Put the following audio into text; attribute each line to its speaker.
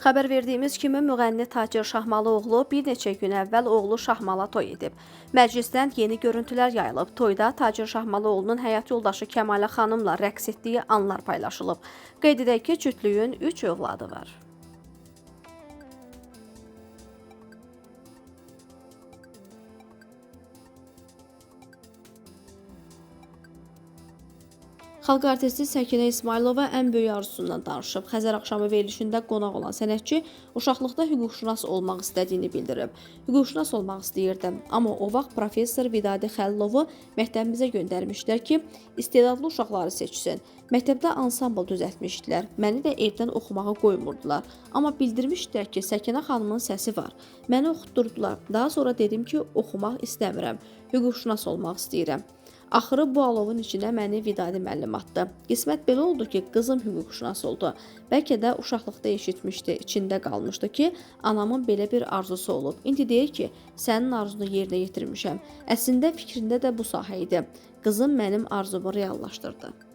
Speaker 1: Xəbər verdiyimiz kimi müğənni Tacir Şahmalıoğlu bir neçə gün əvvəl oğlu Şahmala toy edib. Məclisdən yeni görüntülər yayılıb. Toyda Tacir Şahmalıoğlunun həyat yoldaşı Kəmalə xanımla rəqs etdiyi anlar paylaşılıb. Qeyd edək ki, cütlüyün 3 övladı var. Xalq artisti Səkinə İsmailova ən böyük arzusundan danışıb. Xəzər axşamı verilişində qonaq olan sənətçi uşaqlıqda hüquqşünas olmaq istədiyini bildirib. Hüquqşünas olmaq istəyirdim, amma o vaxt professor Vidadi Xəlilovu məktəbimizə göndərmişdilər ki, istedadlı uşaqları seçsin. Məktəbdə ansambl düzəltmişdilər. Məni də evdən oxumağa qoymurdular. Amma bildirmişdilər ki, Səkinə xanımın səsi var. Məni oxutdurdular. Daha sonra dedim ki, oxumaq istəmirəm. Hüquqşünas olmaq istəyirəm. Axırı bu alovun içinə məni Vidadi müəllim atdı. Qismət belə oldu ki, qızım hüquqşünas oldu. Bəlkə də uşaqlıqda eşitmişdi, içində qalmışdı ki, anamın belə bir arzusu olub. İndi deyir ki, sənin arzunu yerinə yetirmişəm. Əslində fikrində də bu sahə idi. Qızım mənim arzumu reallaşdırdı.